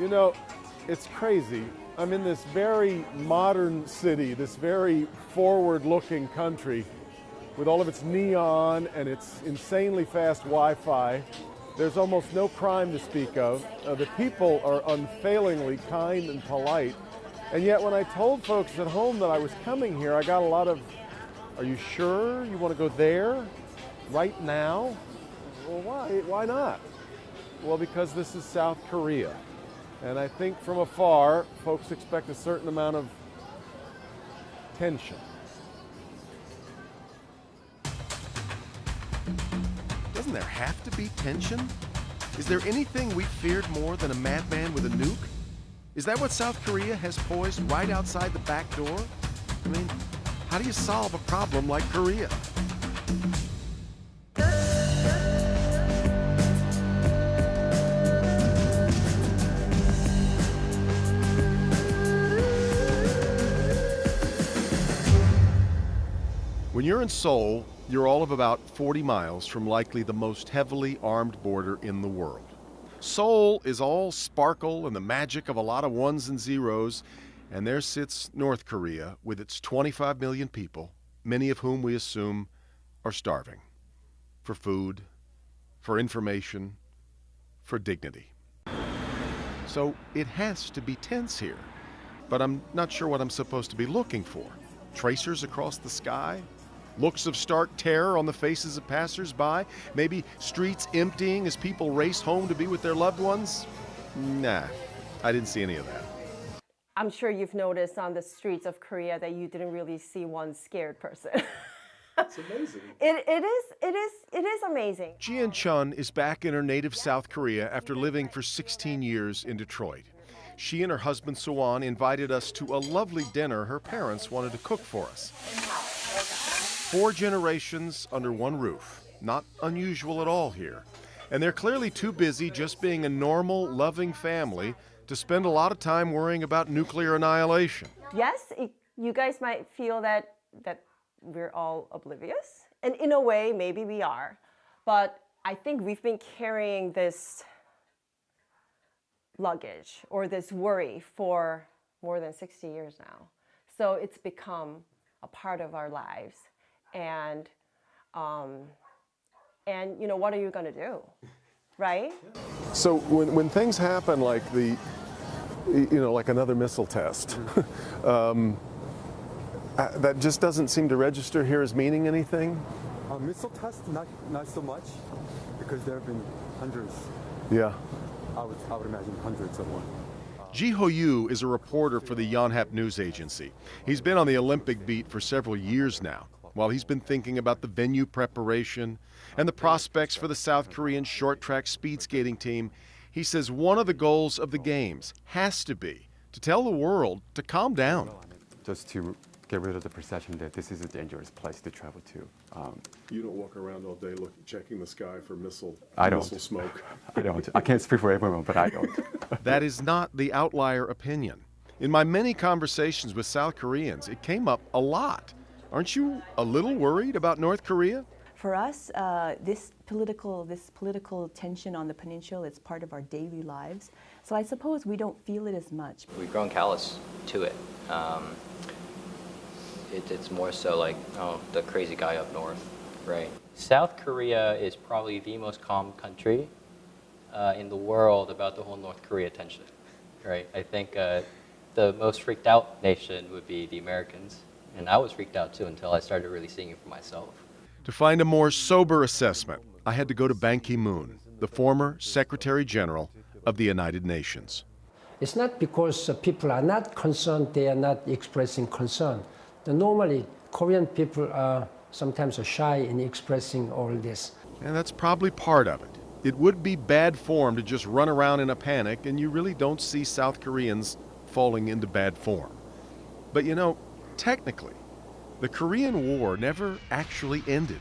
You know, it's crazy. I'm in this very modern city, this very forward-looking country with all of its neon and its insanely fast Wi-Fi. There's almost no crime to speak of. The people are unfailingly kind and polite. And yet when I told folks at home that I was coming here, I got a lot of, "Are you sure you want to go there right now?" Well, why not? Well, because this is South Korea. And I think from afar, folks expect a certain amount of tension. Doesn't there have to be tension? Is there anything we feared more than a madman with a nuke? Is that what South Korea has poised right outside the back door? I mean, how do you solve a problem like Korea? When you're in Seoul, you're all of about 40 miles from likely the most heavily armed border in the world. Seoul is all sparkle and the magic of a lot of ones and zeros, and there sits North Korea with its 25 million people, many of whom we assume are starving for food, for information, for dignity. So it has to be tense here, but I'm not sure what I'm supposed to be looking for. Tracers across the sky? Looks of stark terror on the faces of passers-by? Maybe streets emptying as people race home to be with their loved ones? Nah, I didn't see any of that. I'm sure you've noticed on the streets of Korea that you didn't really see one scared person. It's amazing. It is amazing. Jian Chun is back in her native South Korea after living for 16 years in Detroit. She and her husband Suwon invited us to a lovely dinner her parents wanted to cook for us. 4 generations under one roof. Not unusual at all here. And they're clearly too busy just being a normal, loving family to spend a lot of time worrying about nuclear annihilation. Yes, you guys might feel that we're all oblivious. And in a way, maybe we are. But I think we've been carrying this luggage or this worry for more than 60 years now. So it's become a part of our lives. And you know, what are you going to do, right? So when things happen like like another missile test, that just doesn't seem to register here as meaning anything? Missile tests, not so much, because there have been hundreds. Yeah. I would imagine hundreds of one. Ji Ho-yu is a reporter for the Yonhap News Agency. He's been on the Olympic beat for several years now. While he's been thinking about the venue preparation and the prospects for the South Korean short track speed skating team, he says one of the goals of the Games has to be to tell the world to calm down. Just to get rid of the perception that this is a dangerous place to travel to. You don't walk around all day checking the sky for missile smoke. I don't. I can't speak for everyone, but I don't. That is not the outlier opinion. In my many conversations with South Koreans, it came up a lot. Aren't you a little worried about North Korea? For us, this political tension on the peninsula is part of our daily lives. So I suppose we don't feel it as much. We've grown callous to it. It's more so like, oh, the crazy guy up north, right? South Korea is probably the most calm country in the world about the whole North Korea tension, right? I think the most freaked out nation would be the Americans. And I was freaked out too until I started really seeing it for myself. To find a more sober assessment, I had to go to Ban Ki-moon, the former Secretary General of the United Nations. It's not because people are not concerned, they are not expressing concern. Normally, Korean people are sometimes shy in expressing all this. And that's probably part of it. It would be bad form to just run around in a panic, and you really don't see South Koreans falling into bad form. But you know, technically, the Korean War never actually ended.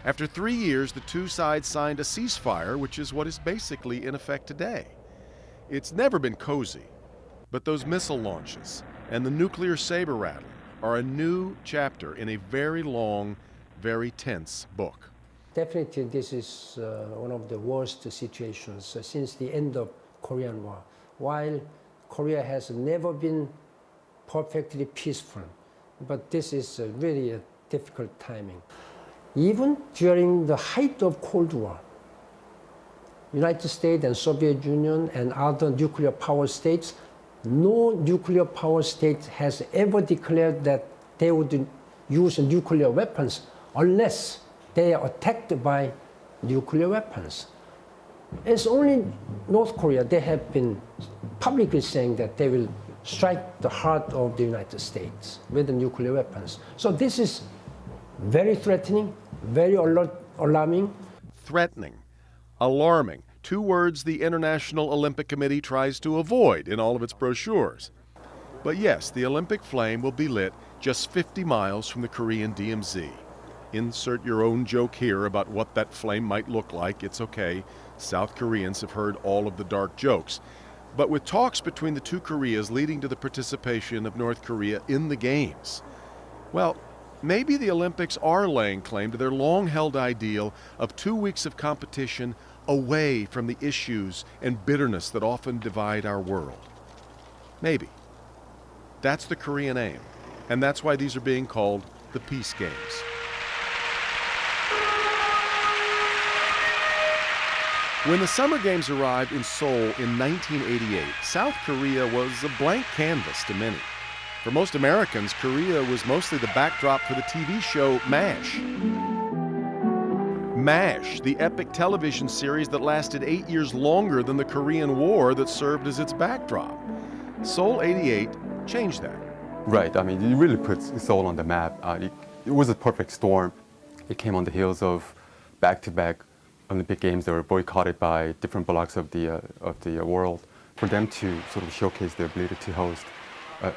After 3 years, the two sides signed a ceasefire, which is what is basically in effect today. It's never been cozy, but those missile launches and the nuclear saber rattling are a new chapter in a very long, very tense book. Definitely, this is one of the worst situations since the end of Korean War. while Korea has never been perfectly peaceful. But this is really a difficult timing. Even during the height of Cold War, United States and Soviet Union and other nuclear power states, no nuclear power state has ever declared that they would use nuclear weapons unless they are attacked by nuclear weapons. It's only North Korea, they have been publicly saying that they will strike the heart of the United States with the nuclear weapons. So this is very threatening, very alarming. Threatening, alarming, two words the International Olympic Committee tries to avoid in all of its brochures. But yes, the Olympic flame will be lit just 50 miles from the Korean DMZ. Insert your own joke here about what that flame might look like. It's okay. South Koreans have heard all of the dark jokes. But with talks between the two Koreas leading to the participation of North Korea in the Games, well, maybe the Olympics are laying claim to their long-held ideal of 2 weeks of competition away from the issues and bitterness that often divide our world. Maybe. That's the Korean aim, and that's why these are being called the Peace Games. When the Summer Games arrived in Seoul in 1988, South Korea was a blank canvas to many. For most Americans, Korea was mostly the backdrop for the TV show MASH. MASH, the epic television series that lasted 8 years longer than the Korean War that served as its backdrop. Seoul 88 changed that. Right, I mean, it really puts Seoul on the map. It was a perfect storm. It came on the heels of back-to-back Olympic Games that were boycotted by different blocks of the world. For them to sort of showcase their ability to host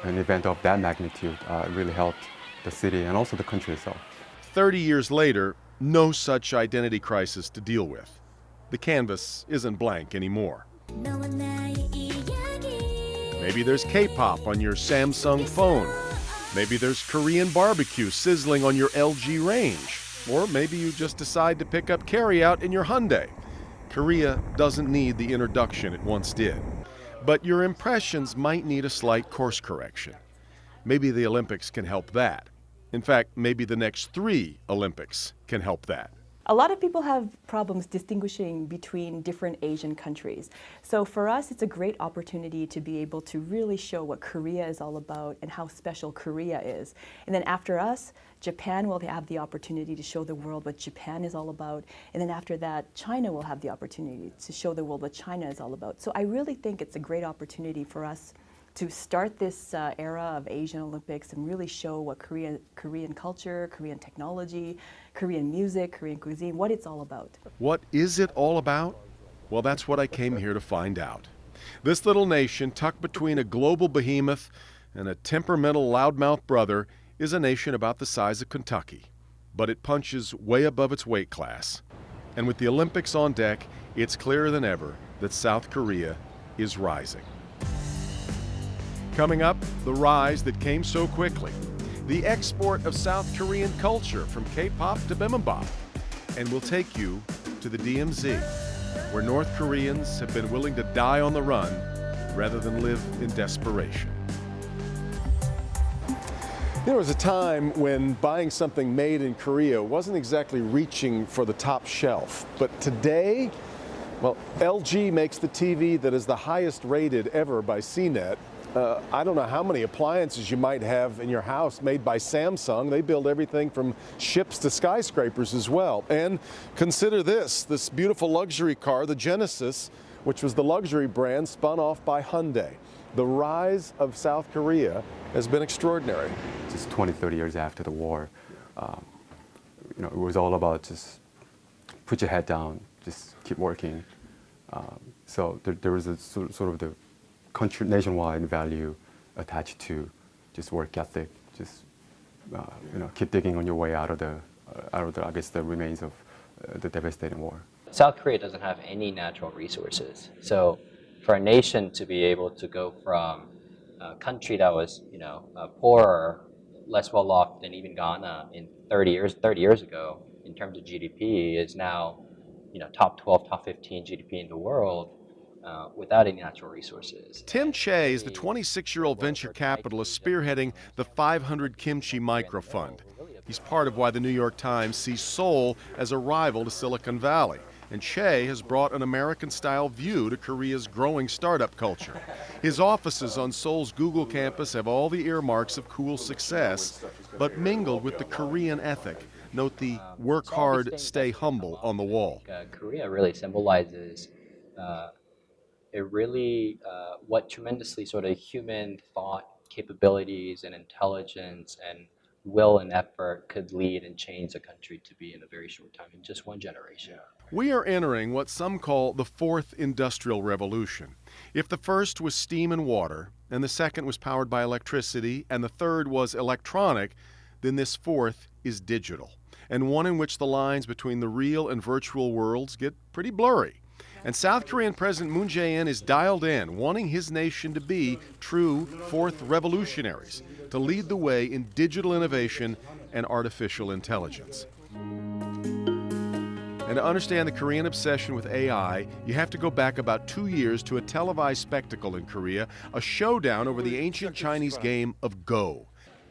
an event of that magnitude really helped the city and also the country itself. 30 years later, no such identity crisis to deal with. The canvas isn't blank anymore. Maybe there's K-pop on your Samsung phone. Maybe there's Korean barbecue sizzling on your LG range. Or maybe you just decide to pick up carryout in your Hyundai. Korea doesn't need the introduction it once did. But your impressions might need a slight course correction. Maybe the Olympics can help that. In fact, maybe the next 3 Olympics can help that. A lot of people have problems distinguishing between different Asian countries. So for us, it's a great opportunity to be able to really show what Korea is all about and how special Korea is. And then after us, Japan will have the opportunity to show the world what Japan is all about. And then after that, China will have the opportunity to show the world what China is all about. So I really think it's a great opportunity for us to start this era of Asian Olympics and really show what Korean culture, Korean technology, Korean music, Korean cuisine, what it's all about. What is it all about? Well, that's what I came here to find out. This little nation, tucked between a global behemoth and a temperamental loudmouth brother, is a nation about the size of Kentucky. But it punches way above its weight class. And with the Olympics on deck, it's clearer than ever that South Korea is rising. Coming up, the rise that came so quickly, the export of South Korean culture from K-pop to bibimbap, and we'll take you to the DMZ, where North Koreans have been willing to die on the run rather than live in desperation. There was a time when buying something made in Korea wasn't exactly reaching for the top shelf, but today, well, LG makes the TV that is the highest rated ever by CNET. I don't know how many appliances you might have in your house made by Samsung. They build everything from ships to skyscrapers as well. And consider this beautiful luxury car, the Genesis, which was the luxury brand spun off by Hyundai. The rise of South Korea has been extraordinary. Just 20, 30 years after the war, it was all about just put your head down, just keep working. So there was a sort of the country nationwide value attached to just work ethic, just keep digging on your way out of the I guess the remains of the devastating war. South Korea doesn't have any natural resources, so for a nation to be able to go from a country that was poorer, less well off than even Ghana in 30 years ago in terms of GDP is now top 12, top 15 GDP in the world. without any natural resources. Tim Che is the 26-year-old venture capitalist spearheading the 500 Kimchi Microfund. He's part of why the New York Times sees Seoul as a rival to Silicon Valley. And Che has brought an American-style view to Korea's growing startup culture. His offices on Seoul's Google campus have all the earmarks of cool success, but mingled with the Korean ethic. Note the work hard, stay humble on the wall. Korea really symbolizes what tremendously sort of human thought capabilities and intelligence and will and effort could lead and change a country to be in a very short time, in just one generation. We are entering what some call the fourth industrial revolution. If the first was steam and water, and the second was powered by electricity, and the third was electronic, then this fourth is digital, and one in which the lines between the real and virtual worlds get pretty blurry. And South Korean President Moon Jae-in is dialed in, wanting his nation to be true fourth revolutionaries, to lead the way in digital innovation and artificial intelligence. And to understand the Korean obsession with AI, you have to go back about 2 years to a televised spectacle in Korea, a showdown over the ancient Chinese game of Go.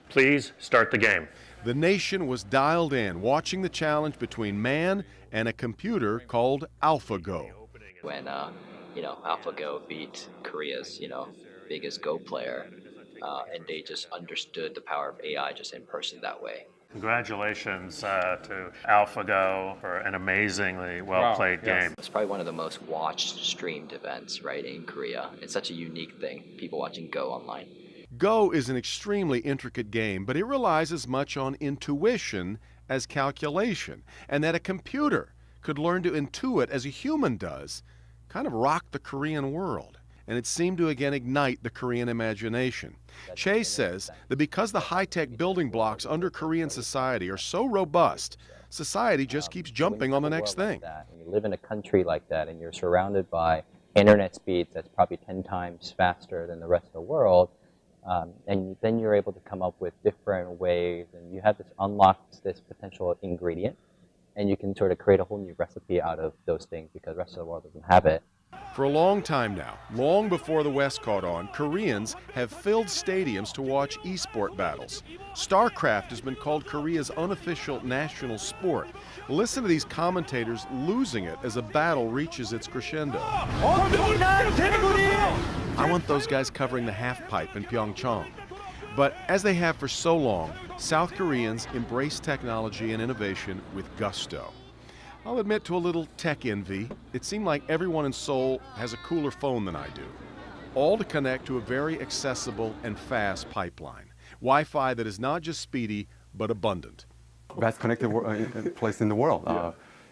Please start the game. The nation was dialed in, watching the challenge between man and a computer called AlphaGo. When AlphaGo beat Korea's biggest Go player, and they just understood the power of AI just in person that way. Congratulations to AlphaGo for an amazingly well-played game. It's probably one of the most watched, streamed events, right, in Korea. It's such a unique thing, people watching Go online. Go is an extremely intricate game, but it relies as much on intuition as calculation, and that a computer could learn to intuit as a human does kind of rocked the Korean world. And it seemed to again ignite the Korean imagination. Che says that because the high-tech building blocks under Korean society are so robust, society just keeps jumping on the next thing. When you live in a country like that and you're surrounded by internet speeds that's probably 10 times faster than the rest of the world, and then you're able to come up with different ways, and you have this unlocks this potential ingredient, and you can sort of create a whole new recipe out of those things because the rest of the world doesn't have it. For a long time now, long before the West caught on, Koreans have filled stadiums to watch e-sport battles. StarCraft has been called Korea's unofficial national sport. Listen to these commentators losing it as a battle reaches its crescendo. I want those guys covering the half-pipe in Pyeongchang. But as they have for so long, South Koreans embrace technology and innovation with gusto. I'll admit to a little tech envy. It seemed like everyone in Seoul has a cooler phone than I do. All to connect to a very accessible and fast pipeline. Wi-Fi that is not just speedy, but abundant. Best connected place in the world.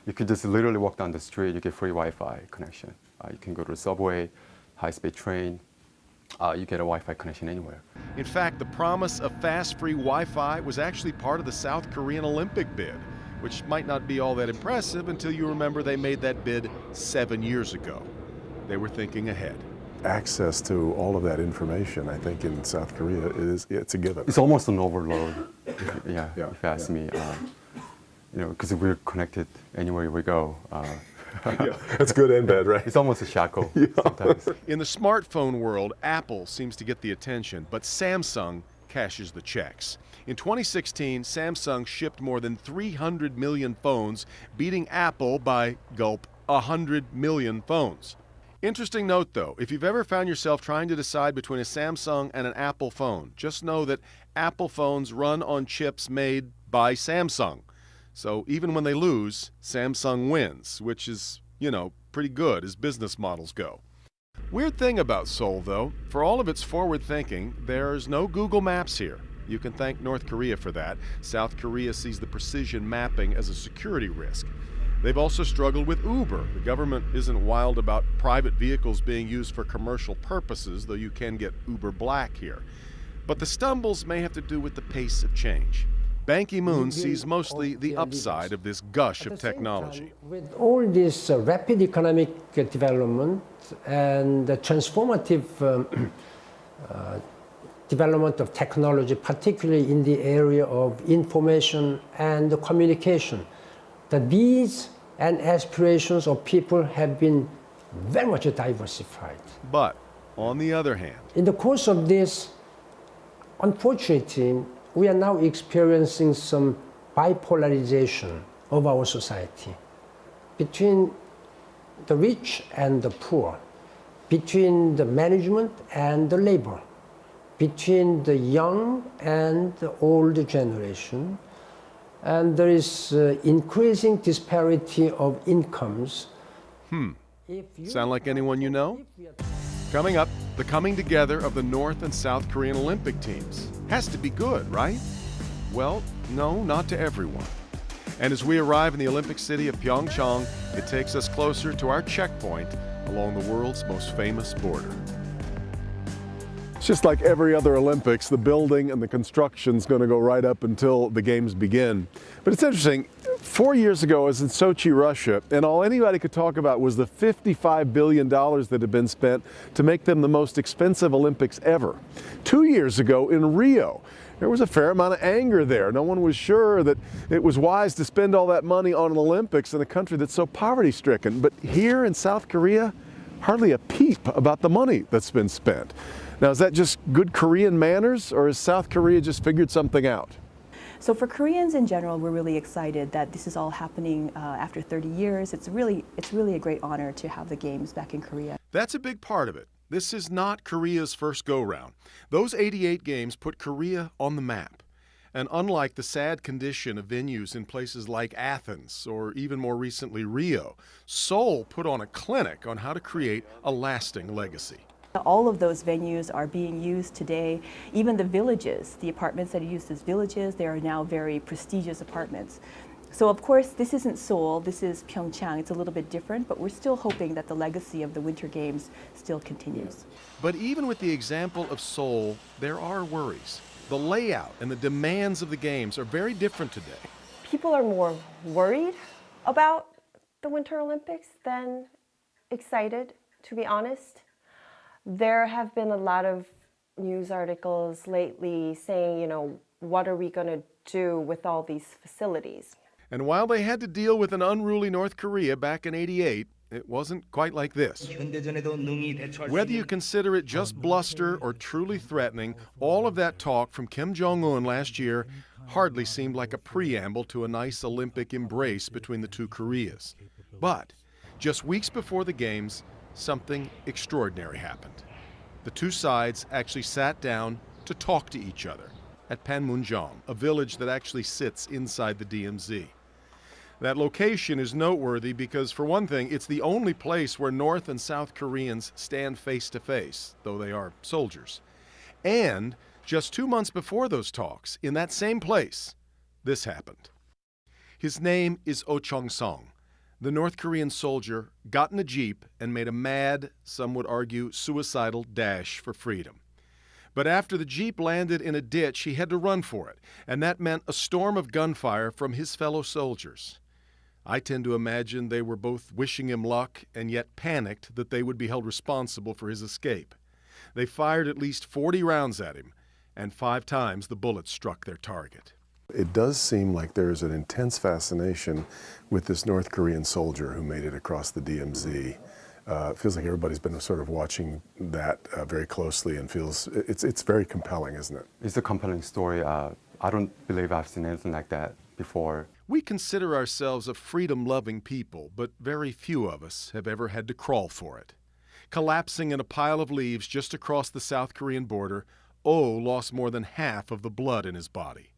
You could just literally walk down the street, you get free Wi-Fi connection. You can go to the subway, high-speed train, you get a Wi-Fi connection anywhere. In fact, the promise of fast, free Wi-Fi was actually part of the South Korean Olympic bid, which might not be all that impressive until you remember they made that bid 7 years ago. They were thinking ahead. Access to all of that information, I think, in South Korea, it's a given. It's almost an overload, if you ask me. Because we're connected anywhere we go. That's good and bad, right? It's almost a shackle sometimes. In the smartphone world, Apple seems to get the attention, but Samsung cashes the checks. In 2016, Samsung shipped more than 300 million phones, beating Apple by, gulp, 100 million phones. Interesting note, though, if you've ever found yourself trying to decide between a Samsung and an Apple phone, just know that Apple phones run on chips made by Samsung. So even when they lose, Samsung wins, which is, pretty good as business models go. Weird thing about Seoul, though, for all of its forward thinking, there's no Google Maps here. You can thank North Korea for that. South Korea sees the precision mapping as a security risk. They've also struggled with Uber. The government isn't wild about private vehicles being used for commercial purposes, though you can get Uber Black here. But the stumbles may have to do with the pace of change. Ban Ki-moon sees mostly the upside of this gush of technology. With all this rapid economic development and the transformative development of technology, particularly in the area of information and communication, the needs and aspirations of people have been very much diversified. But on the other hand, In the course of this, unfortunately, we are now experiencing some bipolarization of our society between the rich and the poor, between the management and the labor, between the young and the old generation. And there is increasing disparity of incomes. sound like anyone you know? Coming up, the coming together of the North and South Korean Olympic teams. Has to be good, right? Well, no, not to everyone. And as we arrive in the Olympic city of Pyeongchang, it takes us closer to our checkpoint along the world's most famous border. It's just like every other Olympics, the building and the construction's going to go right up until the games begin. But it's interesting, 4 years ago I was in Sochi, Russia, and all anybody could talk about was the $55 billion that had been spent to make them the most expensive Olympics ever. 2 years ago in Rio, there was a fair amount of anger there. No one was sure that it was wise to spend all that money on an Olympics in a country that's so poverty-stricken. But here in South Korea, hardly a peep about the money that's been spent. Now, is that just good Korean manners, or has South Korea just figured something out? So for Koreans in general, we're really excited that this is all happening after 30 years. It's really a great honor to have the Games back in Korea. That's a big part of it. This is not Korea's first go-round. Those 88 games put Korea on the map. And unlike the sad condition of venues in places like Athens or even more recently Rio, Seoul put on a clinic on how to create a lasting legacy. All of those venues are being used today. Even the villages, the apartments that are used as villages, they are now very prestigious apartments. So of course, this isn't Seoul, this is Pyeongchang. It's a little bit different, but we're still hoping that the legacy of the Winter Games still continues. But even with the example of Seoul, there are worries. The layout and the demands of the games are very different today. People are more worried about the Winter Olympics than excited, to be honest. There have been a lot of news articles lately saying, what are we going to do with all these facilities? And while they had to deal with an unruly North Korea back in '88, it wasn't quite like this. Whether you consider it just bluster or truly threatening, all of that talk from Kim Jong-un last year hardly seemed like a preamble to a nice Olympic embrace between the two Koreas. But just weeks before the Games, something extraordinary happened. The two sides actually sat down to talk to each other at Panmunjom, a village that actually sits inside the DMZ. That location is noteworthy because, for one thing, it's the only place where North and South Koreans stand face to face, though they are soldiers. And just 2 months before those talks, in that same place, this happened. His name is Oh Chung-song. The North Korean soldier got in a jeep and made a mad, some would argue suicidal, dash for freedom. But after the jeep landed in a ditch, he had to run for it, and that meant a storm of gunfire from his fellow soldiers. I tend to imagine they were both wishing him luck and yet panicked that they would be held responsible for his escape. They fired at least 40 rounds at him, and 5 times the bullets struck their target. It does seem like there is an intense fascination with this North Korean soldier who made it across the DMZ. It feels like everybody's been sort of watching that very closely and feels it's very compelling, isn't it? It's a compelling story. I don't believe I've seen anything like that before. We consider ourselves a freedom-loving people, but very few of us have ever had to crawl for it. Collapsing in a pile of leaves just across the South Korean border, Oh lost more than half of the blood in his body.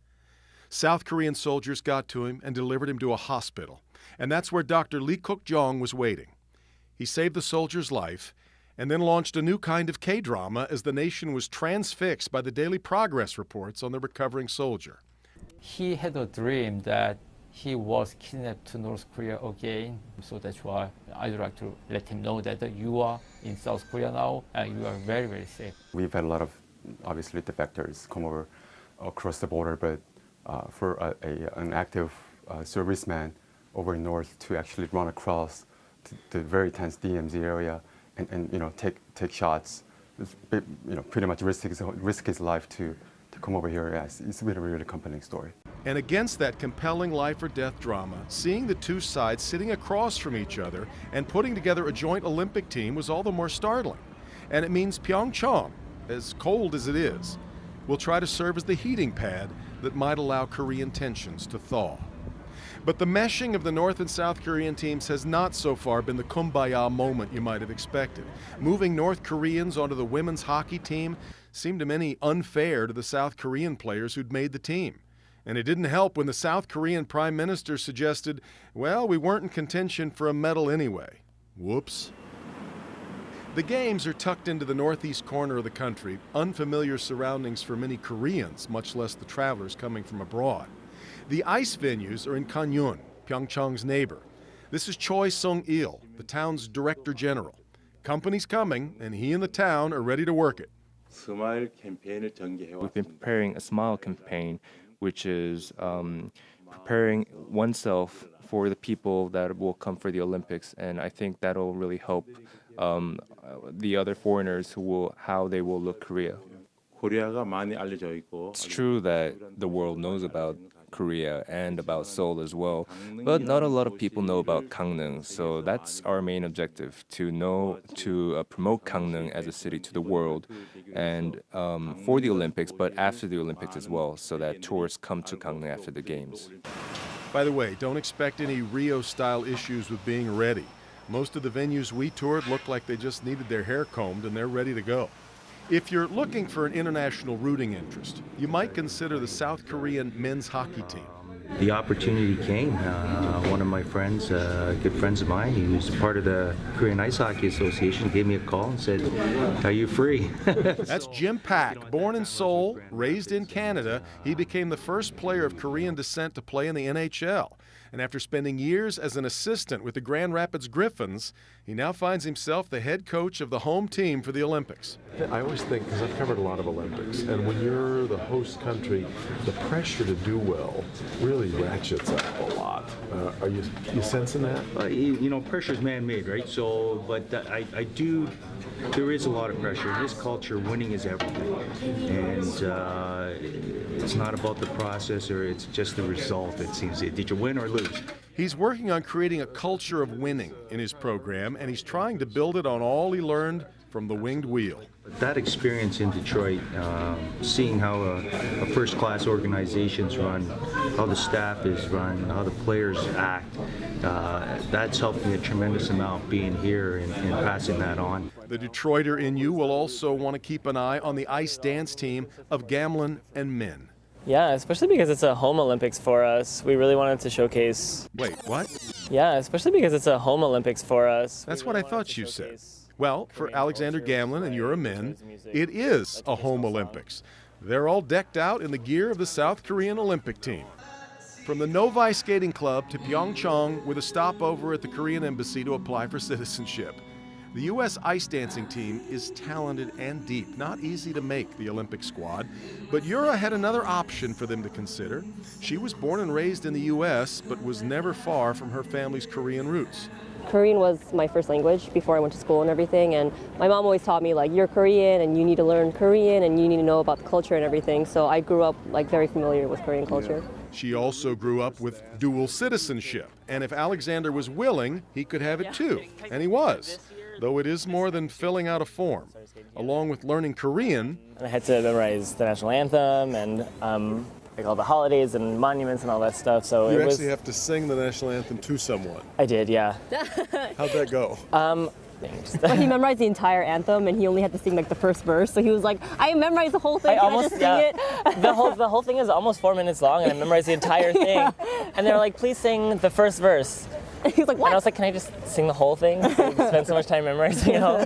South Korean soldiers got to him and delivered him to a hospital, and that's where Dr. Lee Kuk-jong was waiting. He saved the soldier's life and then launched a new kind of K-drama as the nation was transfixed by the daily progress reports on the recovering soldier. He had a dream that he was kidnapped to North Korea again, so that's why I'd like to let him know that you are in South Korea now and you are very, very safe. We've had a lot of, obviously, defectors come over across the border, but for an active serviceman over in North to actually run across the very tense DMZ area and take shots, pretty much risk his life to come over here. Yes, it's been a really compelling story. And against that compelling life or death drama, seeing the two sides sitting across from each other and putting together a joint Olympic team was all the more startling. And it means Pyeongchang, as cold as it is, will try to serve as the heating pad that might allow Korean tensions to thaw. But the meshing of the North and South Korean teams has not so far been the kumbaya moment you might have expected. Moving North Koreans onto the women's hockey team seemed to many unfair to the South Korean players who'd made the team. And it didn't help when the South Korean Prime Minister suggested, well, we weren't in contention for a medal anyway. Whoops. The games are tucked into the northeast corner of the country, unfamiliar surroundings for many Koreans, much less the travelers coming from abroad. The ice venues are in Gangneung, Pyeongchang's neighbor. This is Choi Sung-il, the town's director general. Company's coming, and he and the town are ready to work it. We've been preparing a SMILE campaign, which is preparing oneself for the people that will come for the Olympics, and I think that'll really help the other foreigners how they will look Korea. It's true that the world knows about Korea and about Seoul as well, but not a lot of people know about Gangneung, so that's our main objective, to promote Gangneung as a city to the world, and for the Olympics, but after the Olympics as well, so that tourists come to Gangneung after the Games. By the way, don't expect any Rio-style issues with being ready. Most of the venues we toured looked like they just needed their hair combed and they're ready to go. If you're looking for an international rooting interest, you might consider the South Korean men's hockey team. The opportunity came. One of my friends, good friends of mine, he was part of the Korean Ice Hockey Association, gave me a call and said, "Are you free?" That's Jim Pak. Born in Seoul, raised in Canada, he became the first player of Korean descent to play in the NHL. And after spending years as an assistant with the Grand Rapids Griffins, he now finds himself the head coach of the home team for the Olympics. I always think, because I've covered a lot of Olympics, and when you're the host country, the pressure to do well really ratchets up a lot. Are you sensing that? You know, pressure is man-made, right? So, but there is a lot of pressure. In this culture, winning is everything. And it's not about the process, or it's just the result, it seems. Did you win or lose? He's working on creating a culture of winning in his program, and he's trying to build it on all he learned from the winged wheel. That experience in Detroit, seeing how a first-class organization's run, how the staff is run, how the players act, that's helped me a tremendous amount being here and passing that on. The Detroiter in you will also want to keep an eye on the ice dance team of Gamlin and Min. Yeah, especially because it's a home Olympics for us. We really wanted to showcase... Wait, what? Yeah, especially because it's a home Olympics for us. That's what I thought you said. Well, for Alexander Gamlin and Yura Min, it is a home Olympics. They're all decked out in the gear of the South Korean Olympic team. From the Novi Skating Club to Pyeongchang with a stopover at the Korean Embassy to apply for citizenship. The U.S. ice dancing team is talented and deep. Not easy to make the Olympic squad, but Yura had another option for them to consider. She was born and raised in the U.S., but was never far from her family's Korean roots. Korean was my first language before I went to school and everything, and my mom always taught me, like, you're Korean and you need to learn Korean and you need to know about the culture and everything, so I grew up, like, very familiar with Korean culture. She also grew up with dual citizenship, and if Alexander was willing, he could have it too, and he was. Though it is more than filling out a form. Along with learning Korean, I had to memorize the national anthem and like all the holidays and monuments and all that stuff. So you actually have to sing the national anthem to someone. I did, yeah. How'd that go? Well, he memorized the entire anthem, and he only had to sing like the first verse. So he was like, "I memorized the whole thing. Can I just sing it?" the whole thing is almost 4 minutes long, and I memorized the entire thing. And they were like, "Please sing the first verse." He's like, "What?" And I was like, "Can I just sing the whole thing? Spend so much time memorizing it all."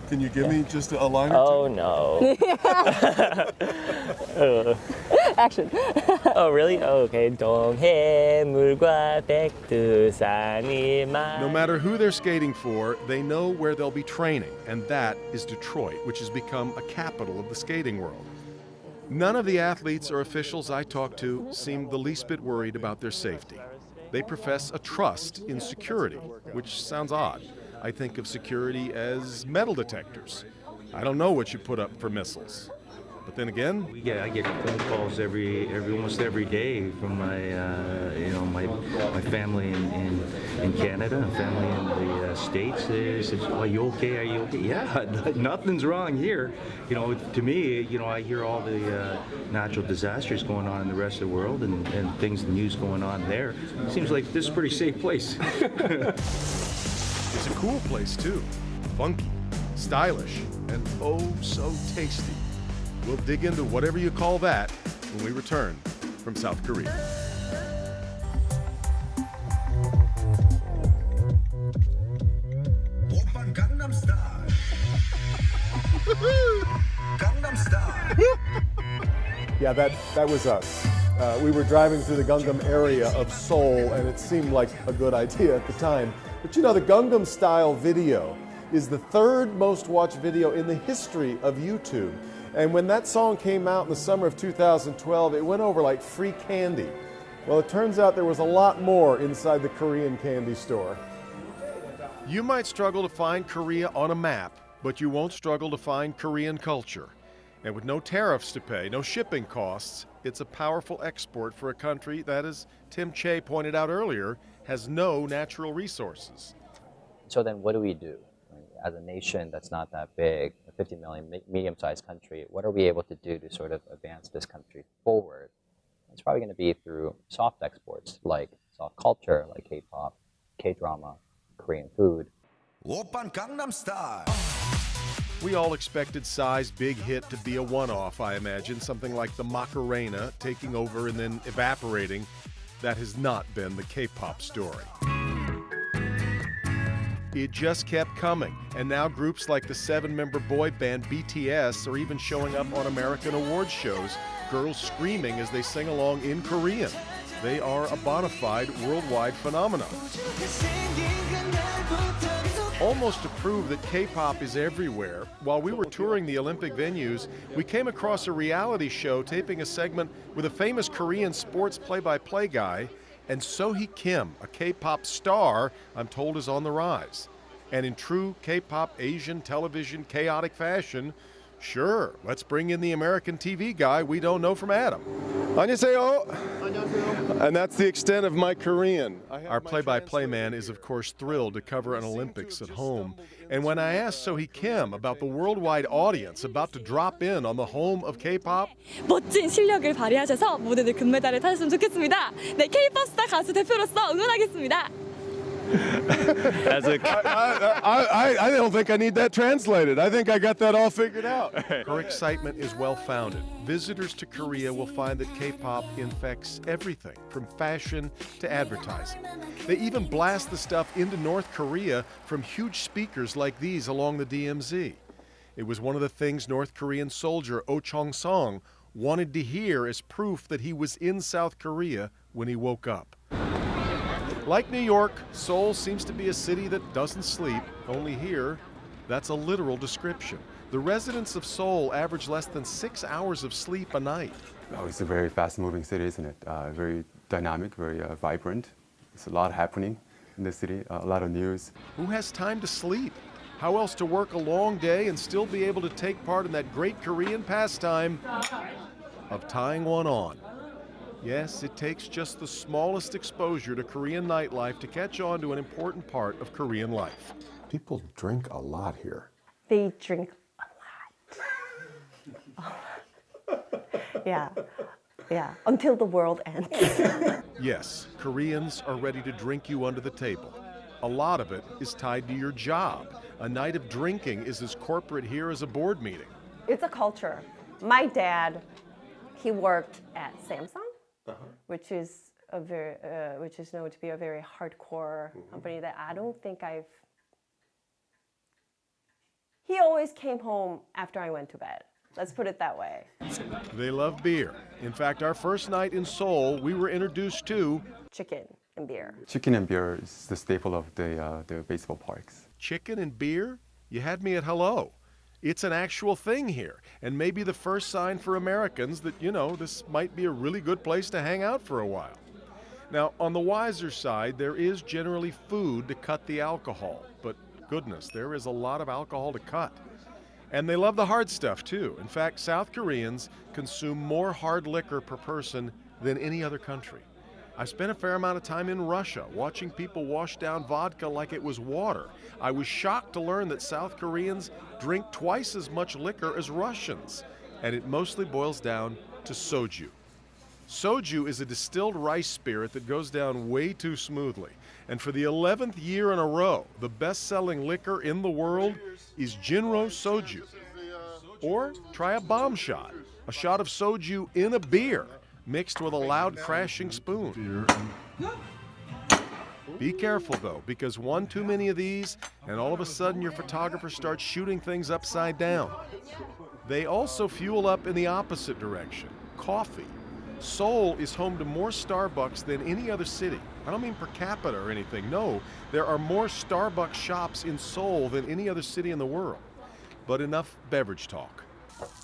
Can you give me just a line or two? Oh no. Action. Oh really? Oh, okay. 동해물과 백두산이 No matter who they're skating for, they know where they'll be training, and that is Detroit, which has become a capital of the skating world. None of the athletes or officials I talked to seemed the least bit worried about their safety. They profess a trust in security, which sounds odd. I think of security as metal detectors. I don't know what you put up for missiles. But then again, I get phone calls almost every day from my family in Canada and family in the States. They said, "Are you okay? Are you okay?" Yeah, nothing's wrong here. To me, I hear all the natural disasters going on in the rest of the world and things, the news going on there. It seems like this is a pretty safe place. it's a cool place too. Funky, stylish, and oh so tasty. We'll dig into whatever you call that when we return from South Korea. Gangnam Style. Gangnam Style. Yeah, that was us. We were driving through the Gangnam area of Seoul, and it seemed like a good idea at the time. But the Gangnam Style video is the third most watched video in the history of YouTube. And when that song came out in the summer of 2012, it went over like free candy. Well, it turns out there was a lot more inside the Korean candy store. You might struggle to find Korea on a map, but you won't struggle to find Korean culture. And with no tariffs to pay, no shipping costs, it's a powerful export for a country that, as Tim Che pointed out earlier, has no natural resources. So then what do we do? As a nation that's not that big, a 50 million medium-sized country, what are we able to do to sort of advance this country forward? It's probably going to be through soft exports, like soft culture, like K-pop, K-drama, Korean food. Oppan Gangnam Style. We all expected Psy's big hit to be a one-off, I imagine, something like the Macarena taking over and then evaporating. That has not been the K-pop story. It just kept coming, and now groups like the 7-member boy band BTS are even showing up on American awards shows, girls screaming as they sing along in Korean. They are a bona fide worldwide phenomenon. Almost to prove that K-pop is everywhere, while we were touring the Olympic venues, we came across a reality show taping a segment with a famous Korean sports play-by-play guy, and Sohee Kim, a K-pop star, I'm told is on the rise. And in true K-pop Asian television chaotic fashion, sure, let's bring in the American TV guy we don't know from Adam. 안녕하세요. And that's the extent of my Korean. Our play-by-play man is, of course, thrilled to cover an Olympics at home. And when I asked Sohee Kim about the worldwide audience about to drop in on the home of K-pop, 멋진 실력을 발휘하셔서 모두들 금메달을 타셨으면 좋겠습니다. 네, K-pop 스타 가수 대표로서 응원하겠습니다. As a I don't think I need that translated. I think I got that all figured out. Her excitement is well-founded. Visitors to Korea will find that K-pop infects everything, from fashion to advertising. They even blast the stuff into North Korea from huge speakers like these along the DMZ. It was one of the things North Korean soldier Oh Chong-song wanted to hear as proof that he was in South Korea when he woke up. Like New York, Seoul seems to be a city that doesn't sleep, only here, that's a literal description. The residents of Seoul average less than 6 hours of sleep a night. Oh, it's a very fast-moving city, isn't it? Very dynamic, very vibrant. There's a lot happening in the city, a lot of news. Who has time to sleep? How else to work a long day and still be able to take part in that great Korean pastime of tying one on? Yes, it takes just the smallest exposure to Korean nightlife to catch on to an important part of Korean life. People drink a lot here. They drink a lot. Yeah, until the world ends. Yes, Koreans are ready to drink you under the table. A lot of it is tied to your job. A night of drinking is as corporate here as a board meeting. It's a culture. My dad, he worked at Samsung. Which is known to be a very hardcore company that I don't think He always came home after I went to bed. Let's put it that way. They love beer. In fact, our first night in Seoul, we were introduced to chicken and beer. Chicken and beer is the staple of the baseball parks. Chicken and beer? You had me at hello. It's an actual thing here, and maybe the first sign for Americans that, this might be a really good place to hang out for a while. Now, on the wiser side, there is generally food to cut the alcohol, but goodness, there is a lot of alcohol to cut. And they love the hard stuff too. In fact, South Koreans consume more hard liquor per person than any other country. I spent a fair amount of time in Russia watching people wash down vodka like it was water. I was shocked to learn that South Koreans drink twice as much liquor as Russians, and it mostly boils down to soju. Soju is a distilled rice spirit that goes down way too smoothly. And for the 11th year in a row, the best-selling liquor in the world is Jinro Soju. Or try a bomb shot, a shot of soju in a beer, mixed with a loud crashing spoon. Be careful though, because one too many of these, and all of a sudden your photographer starts shooting things upside down. They also fuel up in the opposite direction, coffee. Seoul is home to more Starbucks than any other city. I don't mean per capita or anything, no. There are more Starbucks shops in Seoul than any other city in the world. But enough beverage talk.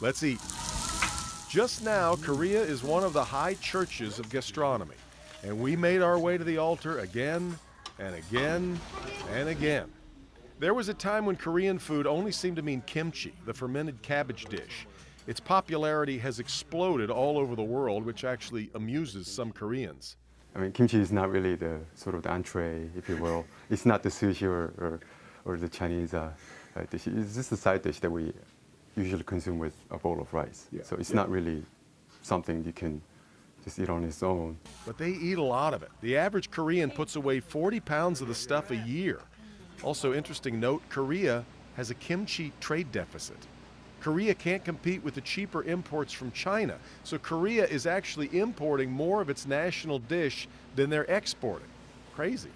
Let's eat. Just now, Korea is one of the high churches of gastronomy. And we made our way to the altar again and again and again. There was a time when Korean food only seemed to mean kimchi, the fermented cabbage dish. Its popularity has exploded all over the world, which actually amuses some Koreans. I mean, kimchi is not really the sort of the entree, if you will. It's not the sushi or the Chinese dish. It's just a side dish that we usually consume with a bowl of rice. Yeah. So it's not really something you can just eat on its own. But they eat a lot of it. The average Korean puts away 40 pounds of the stuff a year. Also, interesting note, Korea has a kimchi trade deficit. Korea can't compete with the cheaper imports from China, so Korea is actually importing more of its national dish than they're exporting. Crazy.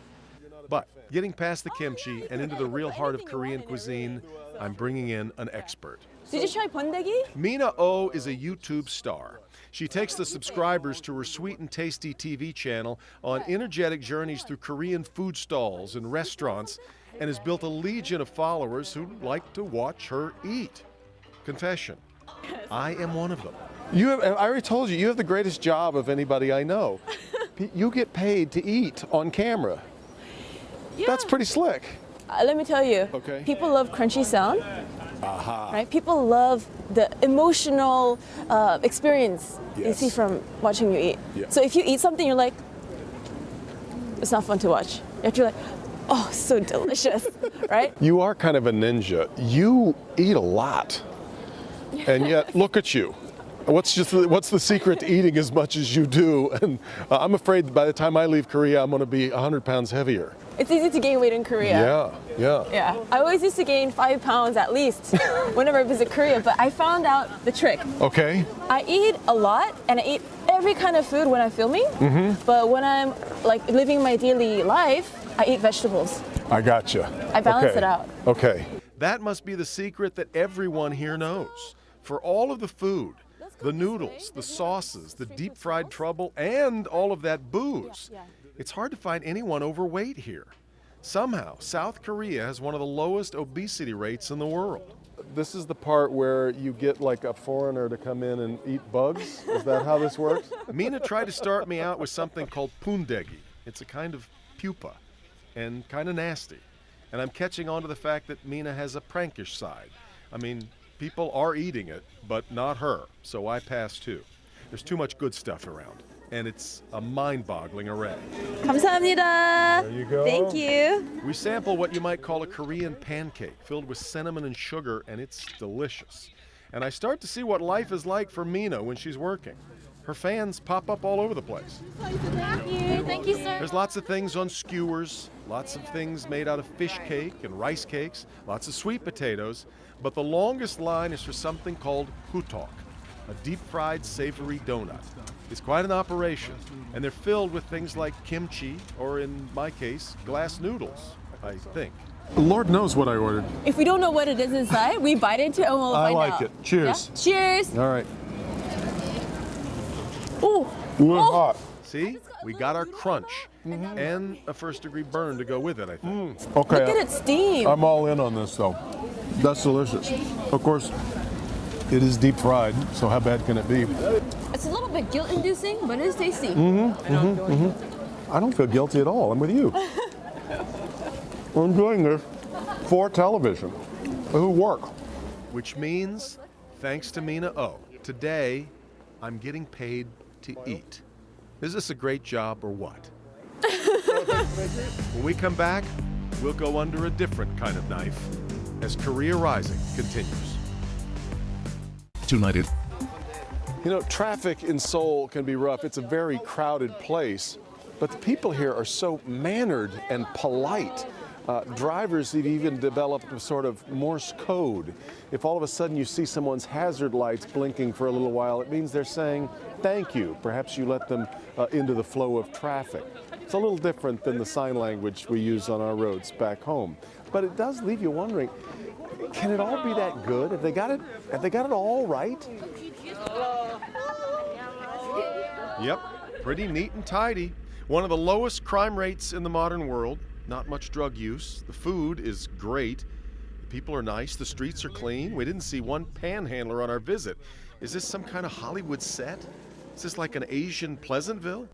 But getting past the kimchi and into the real heart of Korean cuisine, I'm bringing in an expert. Did you try 번데기? Mina Oh is a YouTube star. She takes the subscribers to her Sweet and Tasty TV channel on energetic journeys through Korean food stalls and restaurants, and has built a legion of followers who like to watch her eat. Confession, I am one of them. I already told you, you have the greatest job of anybody I know. You get paid to eat on camera. Yeah. That's pretty slick. Let me tell you, people love crunchy sound. Right? People love the emotional experience you see from watching you eat. Yeah. So if you eat something, you're like, it's not fun to watch. You have to be like, oh, so delicious, right? You are kind of a ninja. You eat a lot. And yet, look at you. What's the secret to eating as much as you do? And I'm afraid that by the time I leave Korea, I'm going to be 100 pounds heavier. It's easy to gain weight in Korea. Yeah. I always used to gain 5 pounds at least whenever I visit Korea, but I found out the trick. Okay. I eat a lot and I eat every kind of food when I'm filming, but when I'm like living my daily life, I eat vegetables. I gotcha. I balance it out. Okay. That must be the secret that everyone here knows. For all of the food, the noodles, the sauces, the deep fried trouble, and all of that booze, it's hard to find anyone overweight here. Somehow, South Korea has one of the lowest obesity rates in the world. This is the part where you get like a foreigner to come in and eat bugs? Is that how this works? Mina tried to start me out with something called pundegi. It's a kind of pupa and kind of nasty. And I'm catching on to the fact that Mina has a prankish side. I mean, people are eating it, but not her, so I pass too. There's too much good stuff around, and it's a mind-boggling array. 감사합니다. There you go. Thank you. We sample what you might call a Korean pancake filled with cinnamon and sugar, and it's delicious. And I start to see what life is like for Mina when she's working. Her fans pop up all over the place. Thank you. Thank you, sir. There's lots of things on skewers, lots of things made out of fish cake and rice cakes, lots of sweet potatoes, but the longest line is for something called hutok, a deep-fried savory donut. It's quite an operation, and they're filled with things like kimchi, or in my case, glass noodles, I think. Lord knows what I ordered. If we don't know what it is inside, we bite into it and we'll find out. I like it. Cheers. Yeah? Cheers. All right. Oh. Hot. See, we got our crunch and a first-degree burn to go with it, I think. Okay. Look at it steam. I'm all in on this, though. That's delicious. Of course, it is deep fried, so how bad can it be? It's a little bit guilt-inducing, but it is tasty. I don't feel guilty at all. I'm with you. I'm doing this for television. Who work. which means, thanks to Mina Oh, today I'm getting paid to eat. Is this a great job or what? When we come back, we'll go under a different kind of knife as Korea Rising continues. United. You know, traffic in Seoul can be rough. It's a very crowded place, but the people here are so mannered and polite. Drivers have even developed a sort of Morse code. If all of a sudden you see someone's hazard lights blinking for a little while, it means they're saying thank you. Perhaps you let them into the flow of traffic. It's a little different than the sign language we use on our roads back home. But it does leave you wondering, can it all be that good? Have they got it all right? Yep, pretty neat and tidy. One of the lowest crime rates in the modern world. Not much drug use. The food is great. The people are nice. The streets are clean. We didn't see one panhandler on our visit. Is this some kind of Hollywood set? Is this like an Asian Pleasantville?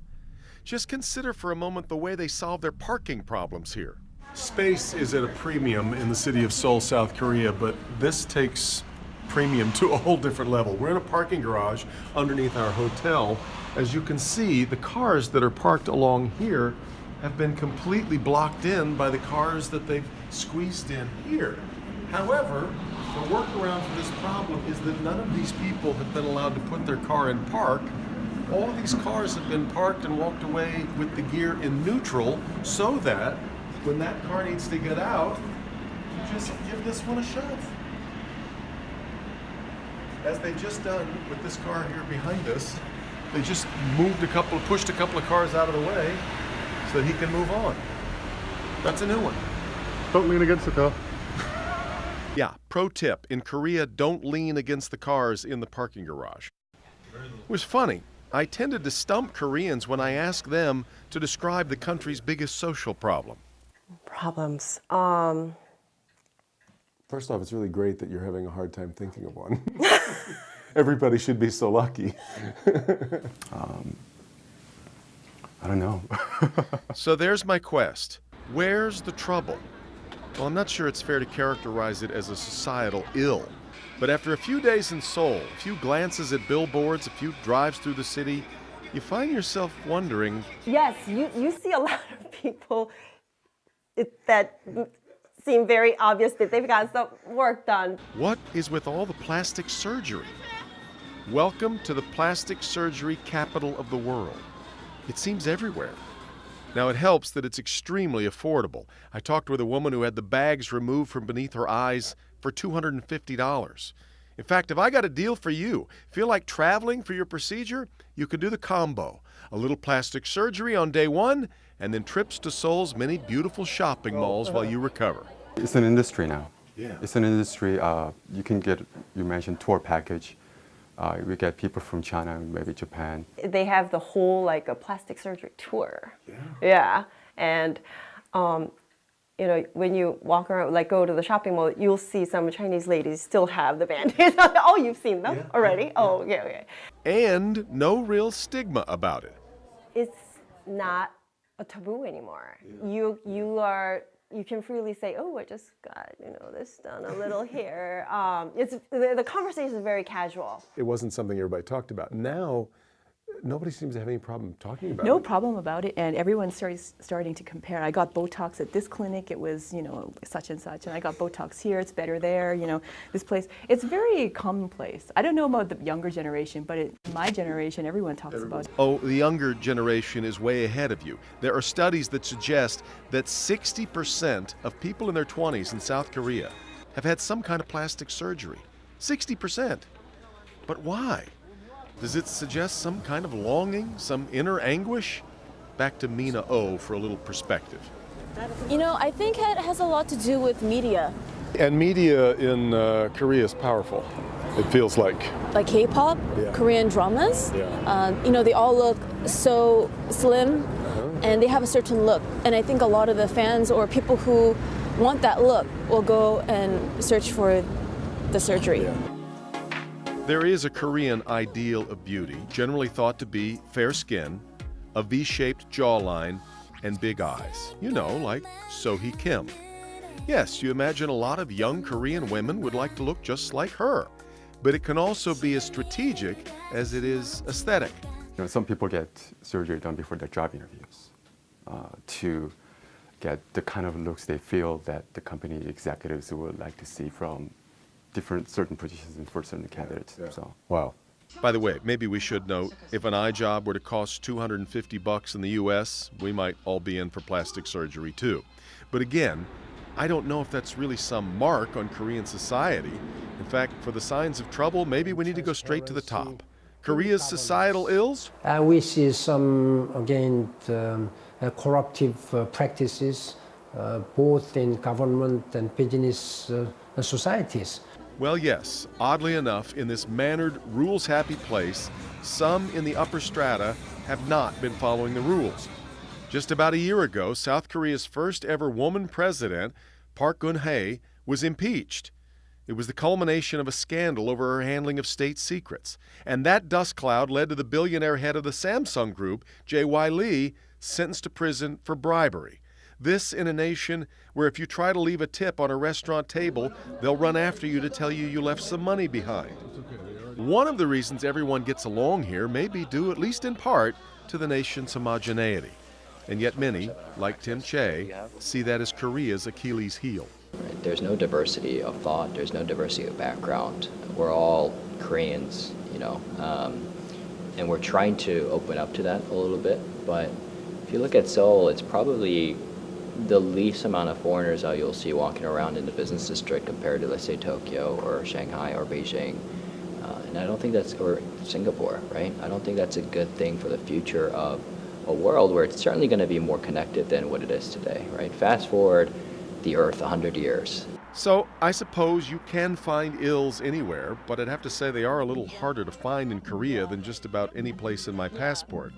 Just consider for a moment the way they solve their parking problems here. Space is at a premium in the city of Seoul, South Korea, but this takes premium to a whole different level. We're in a parking garage underneath our hotel. As you can see, the cars that are parked along here have been completely blocked in by the cars that they've squeezed in here. However, the workaround for this problem is that none of these people have been allowed to put their car in park. All of these cars have been parked and walked away with the gear in neutral so that when that car needs to get out, you just give this one a shove. As they've just done with this car here behind us, they just pushed a couple of cars out of the way so that he can move on. That's a new one. Don't lean against the car. Yeah, pro tip, in Korea, don't lean against the cars in the parking garage. It was funny. I tended to stump Koreans when I asked them to describe the country's biggest social problem. Problems. First off, it's really great that you're having a hard time thinking of one. Everybody should be so lucky. I don't know. So there's my quest. Where's the trouble? Well, I'm not sure it's fair to characterize it as a societal ill. But after a few days in Seoul, a few glances at billboards, a few drives through the city, you find yourself wondering... Yes, you see a lot of people that seem very obvious that they've got some work done. What is with all the plastic surgery? Welcome to the plastic surgery capital of the world. It seems everywhere. Now, it helps that it's extremely affordable. I talked with a woman who had the bags removed from beneath her eyes for $250. In fact, if I got a deal for you, feel like traveling for your procedure, you could do the combo. A little plastic surgery on day one, and then trips to Seoul's many beautiful shopping malls while you recover. It's an industry now. Yeah. It's an industry. You can get, you mentioned tour package. We get people from China, maybe Japan. They have the whole like a plastic surgery tour. Yeah. And you know, when you walk around, like go to the shopping mall, you'll see some Chinese ladies still have the Band-Aids. Oh, you've seen them already? Oh, yeah, okay. And no real stigma about it. It's not a taboo anymore. You can freely say, oh, I just got, this done a little here. The conversation is very casual. It wasn't something everybody talked about. Now, nobody seems to have any problem talking about it. No problem about it, and everyone's starting to compare. I got Botox at this clinic, it was, such and such, and I got Botox here, it's better there, this place. It's very commonplace. I don't know about the younger generation, but my generation, everyone talks about it. Oh, the younger generation is way ahead of you. There are studies that suggest that 60% of people in their 20s in South Korea have had some kind of plastic surgery. 60%. But why? Does it suggest some kind of longing, some inner anguish? Back to Mina Oh for a little perspective. I think it has a lot to do with media. And media in Korea is powerful, it feels like. Like K-pop, Korean dramas, they all look so slim and they have a certain look. And I think a lot of the fans or people who want that look will go and search for the surgery. There is a Korean ideal of beauty, generally thought to be fair skin, a V-shaped jawline, and big eyes. Like So-hee Kim. Yes, you imagine a lot of young Korean women would like to look just like her. But it can also be as strategic as it is aesthetic. You know, some people get surgery done before their job interviews to get the kind of looks they feel that the company executives would like to see from certain positions and for certain candidates. Yeah. So. Wow. By the way, maybe we should note, if an eye job were to cost $250 in the U.S., we might all be in for plastic surgery too. But again, I don't know if that's really some mark on Korean society. In fact, for the signs of trouble, maybe we need to go straight to the top. Korea's societal ills? We see some, again, corruptive practices, both in government and business societies. Well, yes, oddly enough, in this mannered, rules-happy place, some in the upper strata have not been following the rules. Just about a year ago, South Korea's first ever woman president, Park Geun-hye, was impeached. It was the culmination of a scandal over her handling of state secrets. And that dust cloud led to the billionaire head of the Samsung Group, Jae-won Lee, sentenced to prison for bribery. This in a nation where if you try to leave a tip on a restaurant table, they'll run after you to tell you you left some money behind. One of the reasons everyone gets along here may be due, at least in part, to the nation's homogeneity. And yet many, like Tim Che, see that as Korea's Achilles heel. There's no diversity of thought, there's no diversity of background. We're all Koreans, and we're trying to open up to that a little bit. But if you look at Seoul, it's probably the least amount of foreigners that you'll see walking around in the business district compared to, let's say, Tokyo or Shanghai or Beijing. And I don't think that's, or Singapore, right? I don't think that's a good thing for the future of a world where it's certainly going to be more connected than what it is today, right? Fast forward the Earth 100 years. So I suppose you can find ills anywhere, but I'd have to say they are a little harder to find in Korea than just about any place in my passport.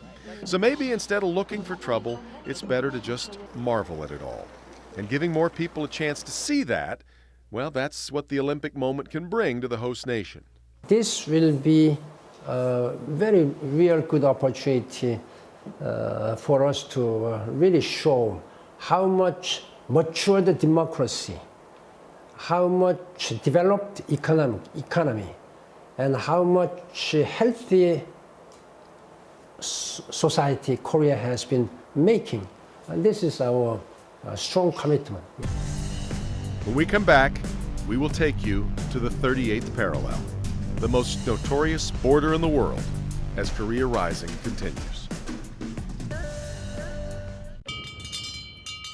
So maybe instead of looking for trouble, it's better to just marvel at it all. And giving more people a chance to see that, well, that's what the Olympic moment can bring to the host nation. This will be a very real good opportunity for us to really show how much matured democracy, how much developed economy, and how much healthy society Korea has been making. And this is our strong commitment. When we come back, we will take you to the 38th parallel, the most notorious border in the world, as Korea Rising continues.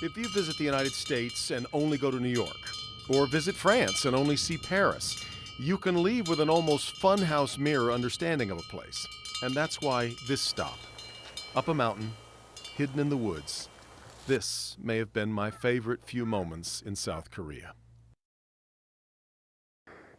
If you visit the United States and only go to New York, or visit France and only see Paris, you can leave with an almost funhouse mirror understanding of a place. And that's why this stop, up a mountain, hidden in the woods, this may have been my favorite few moments in South Korea.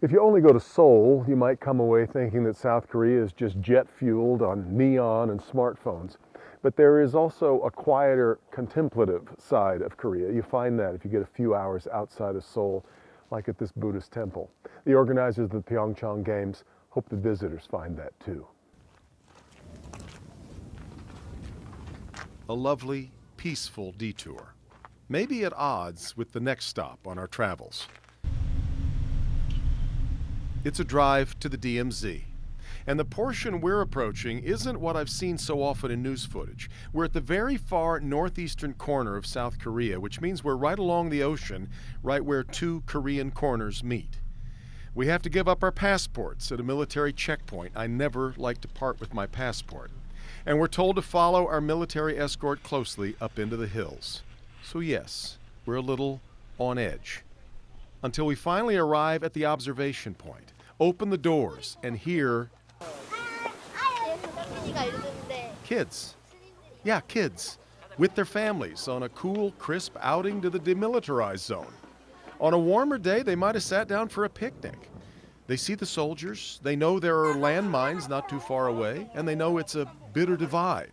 If you only go to Seoul, you might come away thinking that South Korea is just jet-fueled on neon and smartphones. But there is also a quieter, contemplative side of Korea. You find that if you get a few hours outside of Seoul, like at this Buddhist temple. The organizers of the Pyeongchang Games hope the visitors find that too. A lovely, peaceful detour, maybe at odds with the next stop on our travels. It's a drive to the DMZ. And the portion we're approaching isn't what I've seen so often in news footage. We're at the very far northeastern corner of South Korea, which means we're right along the ocean, right where two Korean corners meet. We have to give up our passports at a military checkpoint. I never like to part with my passport. And we're told to follow our military escort closely up into the hills. So yes, we're a little on edge. Until we finally arrive at the observation point, open the doors, and hear kids. Yeah, kids. With their families on a cool, crisp outing to the demilitarized zone. On a warmer day, they might have sat down for a picnic. They see the soldiers, they know there are landmines not too far away, and they know it's a bitter divide.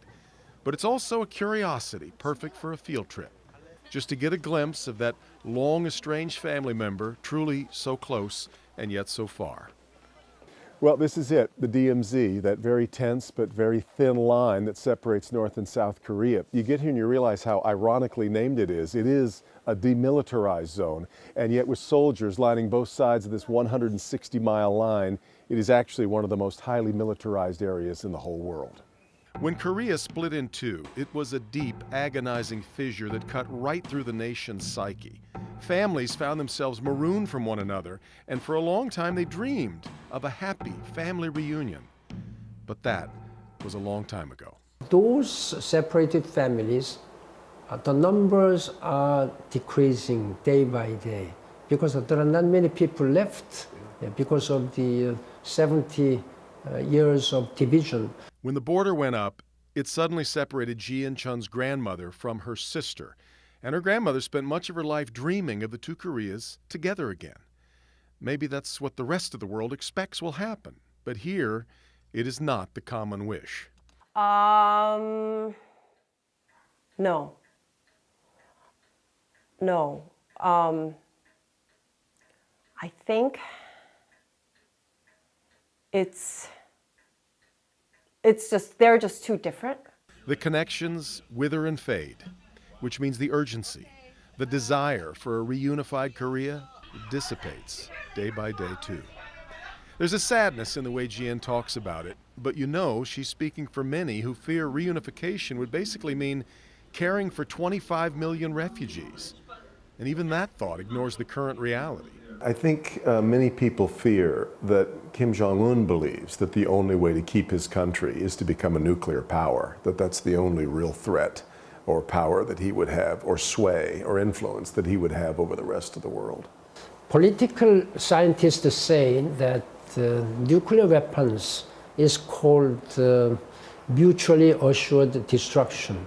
But it's also a curiosity, perfect for a field trip. Just to get a glimpse of that long estranged family member, truly so close and yet so far. Well, this is it, the DMZ, that very tense but very thin line that separates North and South Korea. You get here and you realize how ironically named it is. It is a demilitarized zone, and yet with soldiers lining both sides of this 160-mile line, it is actually one of the most highly militarized areas in the whole world. When Korea split in two, it was a deep, agonizing fissure that cut right through the nation's psyche. Families found themselves marooned from one another, and for a long time they dreamed of a happy family reunion. But that was a long time ago. Those separated families, the numbers are decreasing day by day because there are not many people left because of the 70 years of division. When the border went up, it suddenly separated Ji In-chun's grandmother from her sister, and her grandmother spent much of her life dreaming of the two Koreas together again. Maybe that's what the rest of the world expects will happen, but here, it is not the common wish. No. No. I think they're just too different. The connections wither and fade, which means the urgency, the desire for a reunified Korea dissipates day by day too. There's a sadness in the way Ji In talks about it, but you know she's speaking for many who fear reunification would basically mean caring for 25 million refugees. And even that thought ignores the current reality. I think many people fear that Kim Jong-un believes that the only way to keep his country is to become a nuclear power, that that's the only real threat or power that he would have, or sway or influence that he would have over the rest of the world. Political scientists say that nuclear weapons is called mutually assured destruction.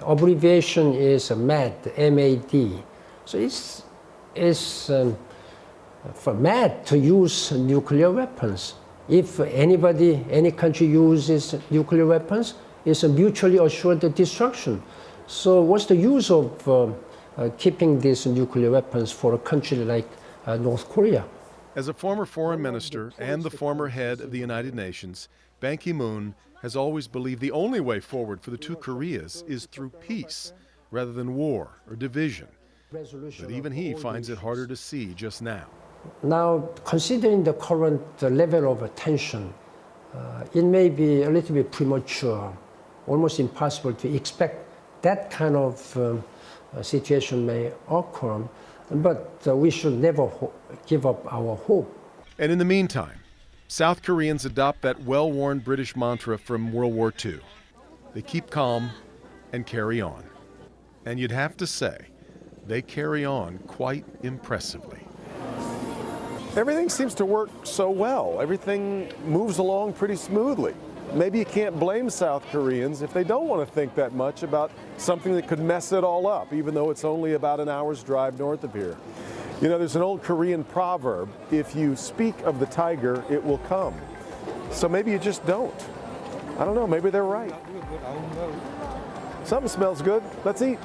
Abbreviation is MAD, M-A-D. So it's for MAD to use nuclear weapons. If any country uses nuclear weapons, it's a mutually assured destruction. So what's the use of keeping these nuclear weapons for a country like North Korea? As a former foreign minister and the former head of the United Nations, Ban Ki-moon has always believed the only way forward for the two Koreas is through peace, rather than war or division. But even he finds it harder to see just now. Now, considering the current level of tension, it may be a little bit premature, almost impossible to expect that kind of situation may occur, but we should never give up our hope. And in the meantime, South Koreans adopt that well-worn British mantra from World War II. They keep calm and carry on. And you'd have to say, they carry on quite impressively. Everything seems to work so well. Everything moves along pretty smoothly. Maybe you can't blame South Koreans if they don't want to think that much about something that could mess it all up, even though it's only about an hour's drive north of here. You know, there's an old Korean proverb, if you speak of the tiger, it will come. So maybe you just don't. I don't know, maybe they're right. Something smells good. Let's eat.